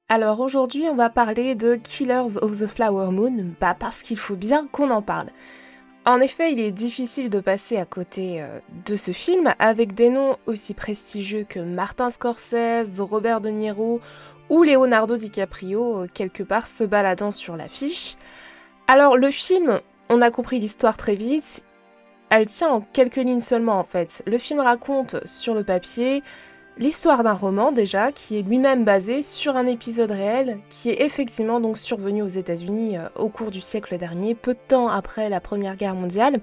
Alors aujourd'hui, on va parler de Killers of the Flower Moon, parce qu'il faut bien qu'on en parle. En effet, il est difficile de passer à côté de ce film avec des noms aussi prestigieux que Martin Scorsese, Robert De Niro ou Leonardo DiCaprio, quelque part se baladant sur l'affiche. Alors le film, on a compris l'histoire très vite, elle tient en quelques lignes seulement en fait. Le film raconte sur le papier l'histoire d'un roman déjà, qui est lui-même basé sur un épisode réel, qui est effectivement donc survenu aux États-Unis au cours du siècle dernier, peu de temps après la Première Guerre mondiale.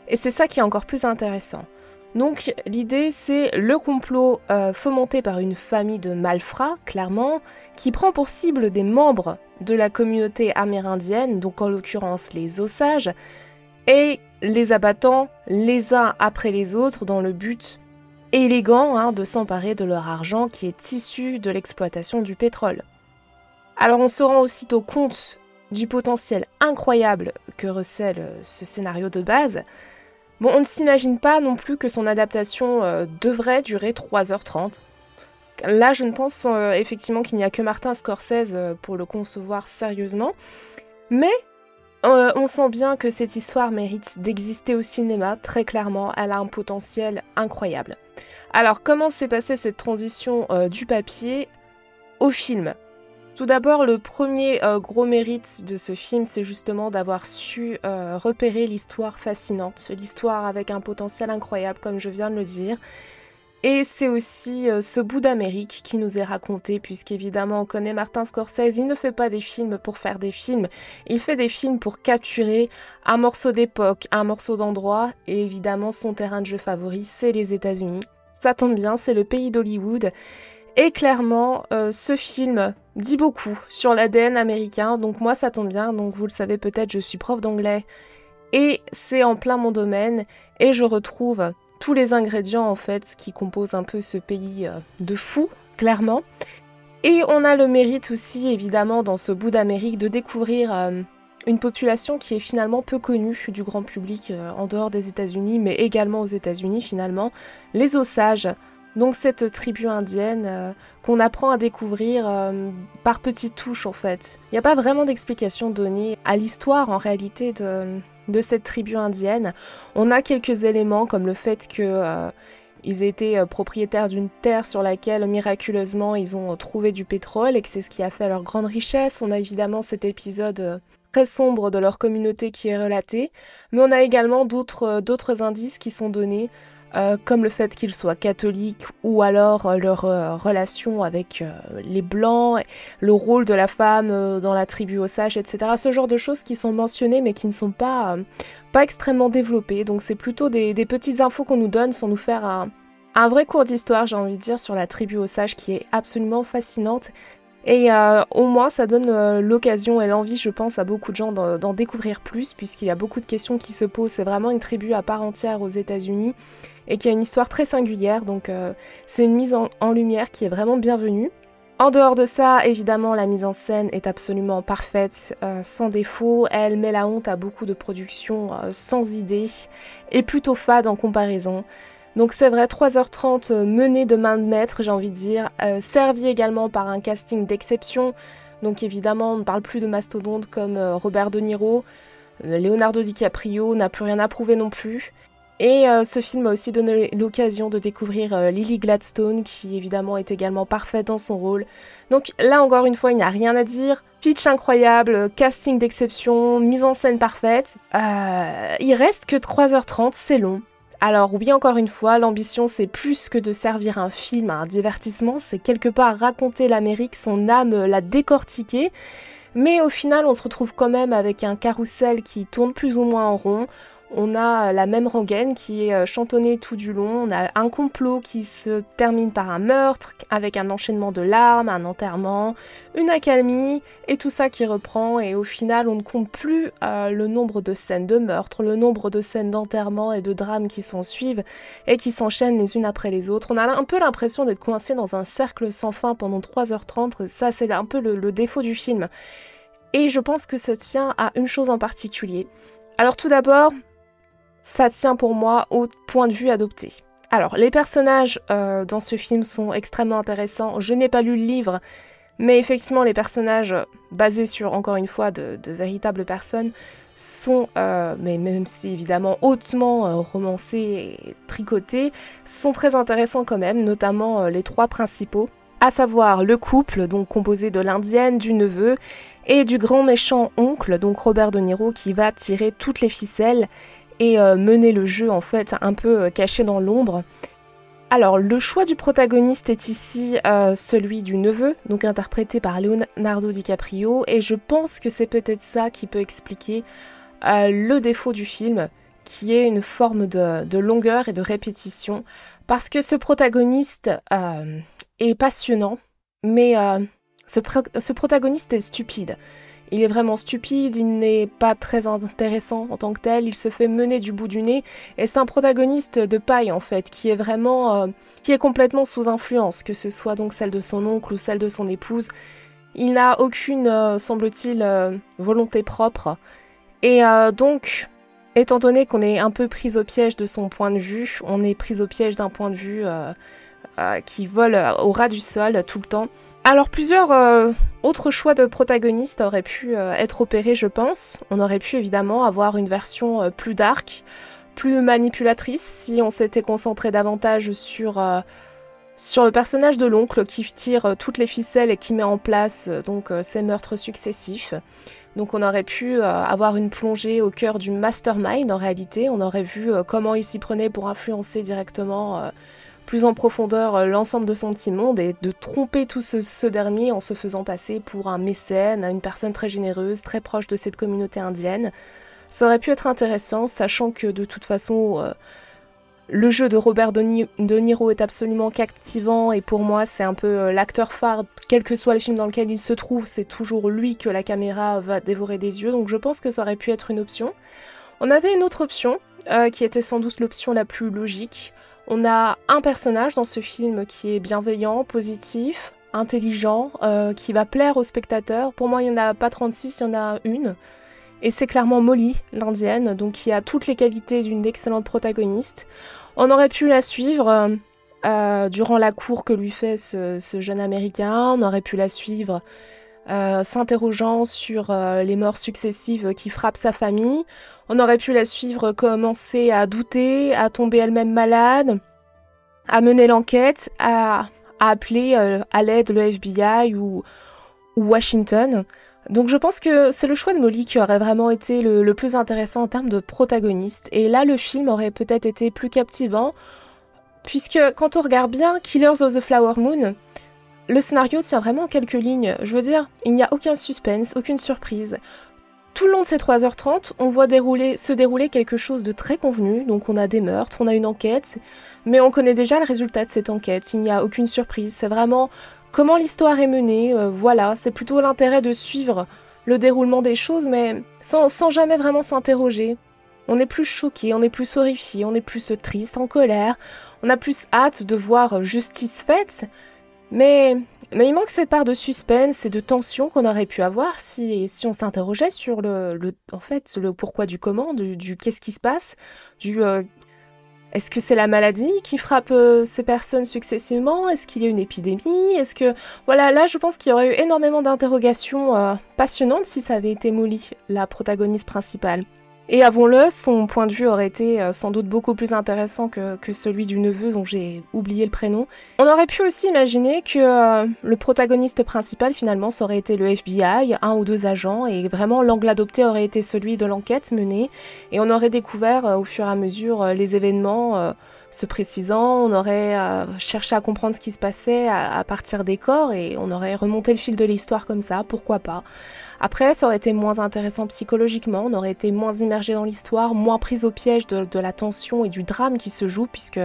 Et c'est ça qui est encore plus intéressant. Donc l'idée c'est le complot fomenté par une famille de malfrats, clairement, qui prend pour cible des membres de la communauté amérindienne, donc en l'occurrence les Osages, et les abattant les uns après les autres dans le but élégant de s'emparer de leur argent qui est issu de l'exploitation du pétrole. Alors on se rend aussitôt compte du potentiel incroyable que recèle ce scénario de base. Bon, on ne s'imagine pas non plus que son adaptation devrait durer 3h30. Là, je ne pense effectivement qu'il n'y a que Martin Scorsese pour le concevoir sérieusement. Mais on sent bien que cette histoire mérite d'exister au cinéma, très clairement. Elle a un potentiel incroyable. Alors, comment s'est passée cette transition du papier au film? Tout d'abord, le premier gros mérite de ce film, c'est justement d'avoir su repérer l'histoire fascinante, l'histoire avec un potentiel incroyable, comme je viens de le dire. Et c'est aussi ce bout d'Amérique qui nous est raconté, puisqu'évidemment on connaît Martin Scorsese, il ne fait pas des films pour faire des films, il fait des films pour capturer un morceau d'époque, un morceau d'endroit, et évidemment son terrain de jeu favori, c'est les États-Unis. Ça tombe bien, c'est le pays d'Hollywood. Et clairement, ce film dit beaucoup sur l'ADN américain, donc moi ça tombe bien, donc vous le savez peut-être, je suis prof d'anglais, et c'est en plein mon domaine, et je retrouve tous les ingrédients en fait qui composent un peu ce pays de fous, clairement. Et on a le mérite aussi, évidemment, dans ce bout d'Amérique, de découvrir une population qui est finalement peu connue du grand public en dehors des États-Unis, mais également aux États-Unis finalement, les Osages. Donc cette tribu indienne qu'on apprend à découvrir par petites touches en fait. Il n'y a pas vraiment d'explication donnée à l'histoire en réalité de cette tribu indienne. On a quelques éléments comme le fait que ils étaient propriétaires d'une terre sur laquelle miraculeusement ils ont trouvé du pétrole et que c'est ce qui a fait leur grande richesse. On a évidemment cet épisode très sombre de leur communauté qui est relaté, mais on a également d'autres indices qui sont donnés, comme le fait qu'ils soient catholiques ou alors leur relation avec les blancs, le rôle de la femme dans la tribu Osage, etc. Ce genre de choses qui sont mentionnées mais qui ne sont pas extrêmement développées. Donc c'est plutôt des petites infos qu'on nous donne sans nous faire un vrai cours d'histoire, j'ai envie de dire, sur la tribu Osage qui est absolument fascinante. Et au moins ça donne l'occasion et l'envie, je pense, à beaucoup de gens d'en découvrir plus, puisqu'il y a beaucoup de questions qui se posent. C'est vraiment une tribu à part entière aux États-Unis et qui a une histoire très singulière, donc c'est une mise en lumière qui est vraiment bienvenue. En dehors de ça, évidemment, la mise en scène est absolument parfaite, sans défaut. Elle met la honte à beaucoup de productions sans idée et plutôt fades en comparaison. Donc c'est vrai, 3h30 menées de main de maître, j'ai envie de dire, servi également par un casting d'exception. Donc évidemment, on ne parle plus de mastodontes comme Robert De Niro, Leonardo DiCaprio n'a plus rien à prouver non plus. Et ce film m'a aussi donné l'occasion de découvrir Lily Gladstone, qui évidemment est également parfaite dans son rôle. Donc là encore une fois, il n'y a rien à dire. Pitch incroyable, casting d'exception, mise en scène parfaite. Il reste que 3h30, c'est long. Alors oui, encore une fois, l'ambition c'est plus que de servir un film, un divertissement, c'est quelque part raconter l'Amérique, son âme, la décortiquer. Mais au final, on se retrouve quand même avec un carrousel qui tourne plus ou moins en rond. On a la même rengaine qui est chantonnée tout du long. On a un complot qui se termine par un meurtre, avec un enchaînement de larmes, un enterrement, une accalmie, et tout ça qui reprend. Et au final, on ne compte plus le nombre de scènes de meurtre, le nombre de scènes d'enterrement et de drames qui s'en suivent et qui s'enchaînent les unes après les autres. On a un peu l'impression d'être coincé dans un cercle sans fin pendant 3h30. Ça, c'est un peu le défaut du film. Et je pense que ça tient à une chose en particulier. Alors tout d'abord, ça tient pour moi au point de vue adopté. Alors, les personnages dans ce film sont extrêmement intéressants. Je n'ai pas lu le livre, Mais effectivement, les personnages basés sur, encore une fois, de véritables personnes sont, mais même si évidemment hautement romancés et tricotés, sont très intéressants quand même, notamment les trois principaux, à savoir le couple, donc composé de l'indienne, du neveu et du grand méchant oncle, donc Robert De Niro, qui va tirer toutes les ficelles et mener le jeu en fait un peu caché dans l'ombre. Alors, le choix du protagoniste est ici celui du neveu, donc interprété par Leonardo DiCaprio, et je pense que c'est peut-être ça qui peut expliquer le défaut du film, qui est une forme de longueur et de répétition, parce que ce protagoniste est passionnant, mais ce protagoniste est stupide. Il est vraiment stupide, il n'est pas très intéressant en tant que tel, il se fait mener du bout du nez, et c'est un protagoniste de paille en fait, qui est vraiment, qui est complètement sous influence, que ce soit donc celle de son oncle ou celle de son épouse. Il n'a aucune, semble-t-il, volonté propre, et donc, étant donné qu'on est un peu pris au piège de son point de vue, on est pris au piège d'un point de vue qui vole au ras du sol tout le temps. Alors plusieurs autres choix de protagonistes auraient pu être opérés, je pense. On aurait pu évidemment avoir une version plus dark, plus manipulatrice, si on s'était concentré davantage sur le personnage de l'oncle qui tire toutes les ficelles et qui met en place ces meurtres successifs. Donc on aurait pu avoir une plongée au cœur du mastermind en réalité. On aurait vu comment il s'y prenait pour influencer directement plus en profondeur l'ensemble de son petit monde et de tromper tout ce dernier en se faisant passer pour un mécène, une personne très généreuse, très proche de cette communauté indienne. Ça aurait pu être intéressant, sachant que de toute façon, le jeu de Robert De Niro est absolument captivant et pour moi c'est un peu l'acteur phare, quel que soit le film dans lequel il se trouve, c'est toujours lui que la caméra va dévorer des yeux, donc je pense que ça aurait pu être une option. On avait une autre option, qui était sans doute l'option la plus logique. On a un personnage dans ce film qui est bienveillant, positif, intelligent, qui va plaire aux spectateurs. Pour moi, il n'y en a pas 36, il y en a une. Et c'est clairement Molly, l'indienne, donc qui a toutes les qualités d'une excellente protagoniste. On aurait pu la suivre durant la cour que lui fait ce jeune Américain. On aurait pu la suivre s'interrogeant sur les morts successives qui frappent sa famille. On aurait pu la suivre commencer à douter, à tomber elle-même malade, à mener l'enquête, à appeler à l'aide le FBI ou Washington. Donc je pense que c'est le choix de Molly qui aurait vraiment été le plus intéressant en termes de protagoniste. Et là, le film aurait peut-être été plus captivant, puisque quand on regarde bien Killers of the Flower Moon, le scénario tient vraiment quelques lignes. Je veux dire, il n'y a aucun suspense, aucune surprise. Tout le long de ces 3h30, on voit se dérouler quelque chose de très convenu. Donc on a des meurtres, on a une enquête, mais on connaît déjà le résultat de cette enquête. Il n'y a aucune surprise. C'est vraiment comment l'histoire est menée. Voilà, c'est plutôt l'intérêt de suivre le déroulement des choses, mais sans jamais vraiment s'interroger. On est plus choqué, on est plus horrifié, on est plus triste, en colère. On a plus hâte de voir justice faite. Mais il manque cette part de suspense et de tension qu'on aurait pu avoir si on s'interrogeait sur le pourquoi du comment, du qu'est-ce qui se passe, est-ce que c'est la maladie qui frappe ces personnes successivement, est-ce qu'il y a une épidémie, voilà, là je pense qu'il y aurait eu énormément d'interrogations passionnantes si ça avait été Molly, la protagoniste principale. Et avouons-le, son point de vue aurait été sans doute beaucoup plus intéressant que celui du neveu dont j'ai oublié le prénom. On aurait pu aussi imaginer que le protagoniste principal finalement ça aurait été le FBI, un ou deux agents, et vraiment l'angle adopté aurait été celui de l'enquête menée, et on aurait découvert au fur et à mesure les événements se précisant, on aurait cherché à comprendre ce qui se passait à partir des corps, et on aurait remonté le fil de l'histoire comme ça, pourquoi pas. Après, ça aurait été moins intéressant psychologiquement, on aurait été moins immergé dans l'histoire, moins pris au piège de la tension et du drame qui se joue, puisque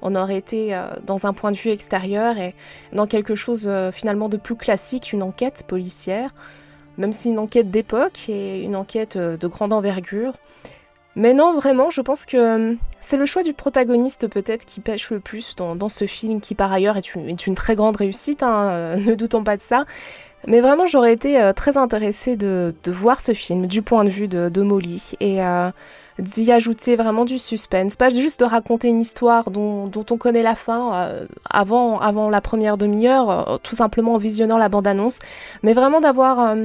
on aurait été dans un point de vue extérieur et dans quelque chose finalement de plus classique, une enquête policière, même si une enquête d'époque et une enquête de grande envergure. Mais non, vraiment, je pense que c'est le choix du protagoniste peut-être qui pêche le plus dans ce film, qui par ailleurs est une très grande réussite, hein, ne doutons pas de ça. Mais vraiment, j'aurais été très intéressée de voir ce film du point de vue de Molly et d'y ajouter vraiment du suspense, pas juste de raconter une histoire dont on connaît la fin avant la première demi-heure, tout simplement en visionnant la bande-annonce, mais vraiment d'avoir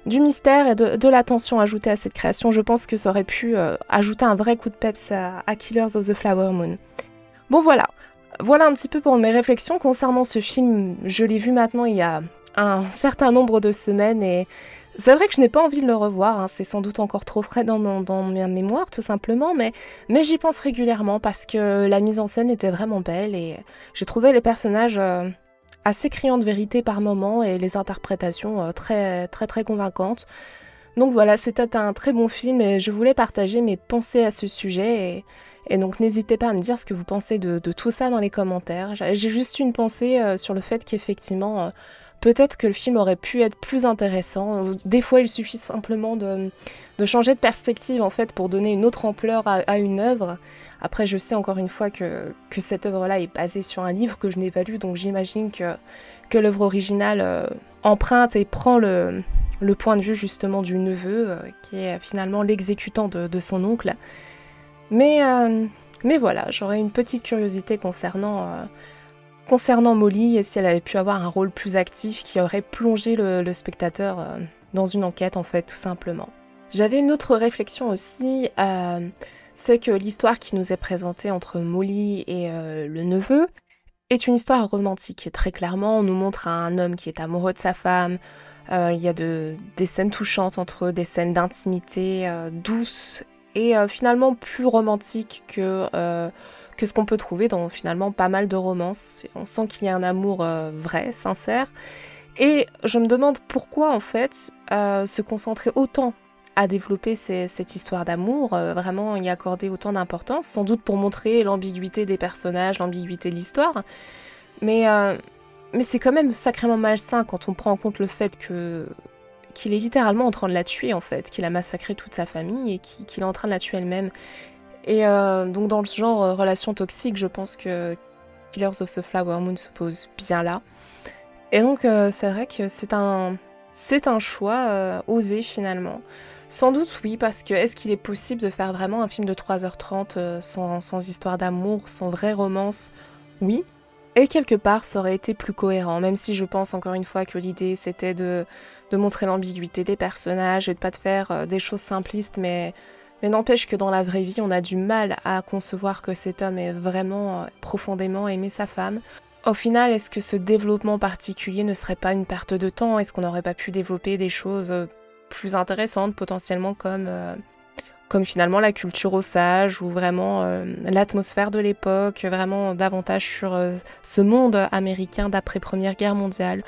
du mystère et de l'attention ajoutée à cette création. Je pense que ça aurait pu ajouter un vrai coup de peps à Killers of the Flower Moon. Bon voilà, voilà un petit peu pour mes réflexions concernant ce film. Je l'ai vu maintenant il y a un certain nombre de semaines et c'est vrai que je n'ai pas envie de le revoir, hein. C'est sans doute encore trop frais dans ma mémoire tout simplement, mais j'y pense régulièrement parce que la mise en scène était vraiment belle et j'ai trouvé les personnages assez criants de vérité par moments et les interprétations très très très convaincantes. Donc voilà, c'était un très bon film et je voulais partager mes pensées à ce sujet et donc n'hésitez pas à me dire ce que vous pensez de tout ça dans les commentaires. J'ai juste une pensée sur le fait qu'effectivement, peut-être que le film aurait pu être plus intéressant. Des fois, il suffit simplement de changer de perspective en fait pour donner une autre ampleur à une œuvre. Après, je sais encore une fois que cette œuvre-là est basée sur un livre que je n'ai pas lu, donc j'imagine que l'œuvre originale emprunte et prend le point de vue justement du neveu, qui est finalement l'exécutant de son oncle. Mais voilà, j'aurais une petite curiosité concernant Molly et si elle avait pu avoir un rôle plus actif qui aurait plongé le spectateur dans une enquête en fait, tout simplement. J'avais une autre réflexion aussi, c'est que l'histoire qui nous est présentée entre Molly et le neveu est une histoire romantique. Très clairement, on nous montre un homme qui est amoureux de sa femme. Il y a des scènes touchantes entre eux, des scènes d'intimité douces et finalement plus romantiques que ce qu'on peut trouver dans finalement pas mal de romances. On sent qu'il y a un amour vrai, sincère. Et je me demande pourquoi en fait se concentrer autant à développer cette histoire d'amour, vraiment y accorder autant d'importance, sans doute pour montrer l'ambiguïté des personnages, l'ambiguïté de l'histoire. Mais c'est quand même sacrément malsain quand on prend en compte le fait qu'il est littéralement en train de la tuer en fait, qu'il a massacré toute sa famille et qu'il est en train de la tuer elle-même. Et donc dans le genre relation toxique, je pense que Killers of the Flower Moon se pose bien là. Et donc c'est vrai que c'est un choix osé finalement. Sans doute oui, parce que est-ce qu'il est possible de faire vraiment un film de 3h30 sans histoire d'amour, sans vraie romance? Oui. Et quelque part, ça aurait été plus cohérent, même si je pense encore une fois que l'idée c'était de montrer l'ambiguïté des personnages et de pas de faire des choses simplistes, mais n'empêche que dans la vraie vie, on a du mal à concevoir que cet homme ait vraiment profondément aimé sa femme. Au final, est-ce que ce développement particulier ne serait pas une perte de temps? Est-ce qu'on n'aurait pas pu développer des choses plus intéressantes, potentiellement comme finalement la culture osage ou vraiment l'atmosphère de l'époque, vraiment davantage sur ce monde américain d'après Première Guerre mondiale.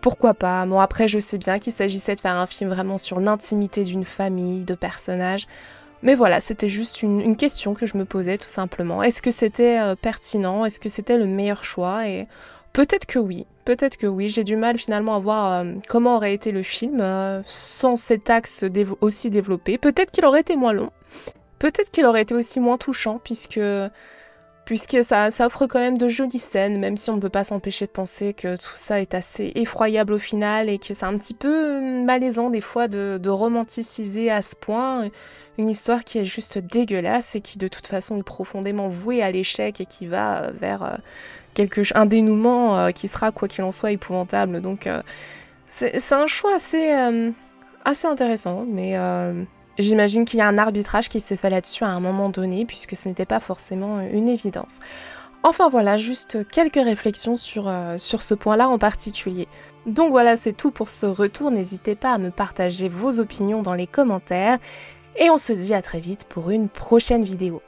Pourquoi pas? Bon, après, je sais bien qu'il s'agissait de faire un film vraiment sur l'intimité d'une famille, de personnages. Mais voilà, c'était juste une question que je me posais tout simplement. Est-ce que c'était pertinent? Est-ce que c'était le meilleur choix? Et peut-être que oui. Peut-être que oui. J'ai du mal finalement à voir comment aurait été le film sans cet axe aussi développé. Peut-être qu'il aurait été moins long. Peut-être qu'il aurait été aussi moins touchant puisque ça offre quand même de jolies scènes, même si on ne peut pas s'empêcher de penser que tout ça est assez effroyable au final et que c'est un petit peu malaisant des fois de romanticiser à ce point une histoire qui est juste dégueulasse et qui de toute façon est profondément vouée à l'échec et qui va vers un dénouement qui sera quoi qu'il en soit épouvantable. Donc c'est un choix assez intéressant, mais j'imagine qu'il y a un arbitrage qui s'est fait là-dessus à un moment donné, puisque ce n'était pas forcément une évidence. Enfin voilà, juste quelques réflexions sur ce point-là en particulier. Donc voilà, c'est tout pour ce retour. N'hésitez pas à me partager vos opinions dans les commentaires. Et on se dit à très vite pour une prochaine vidéo.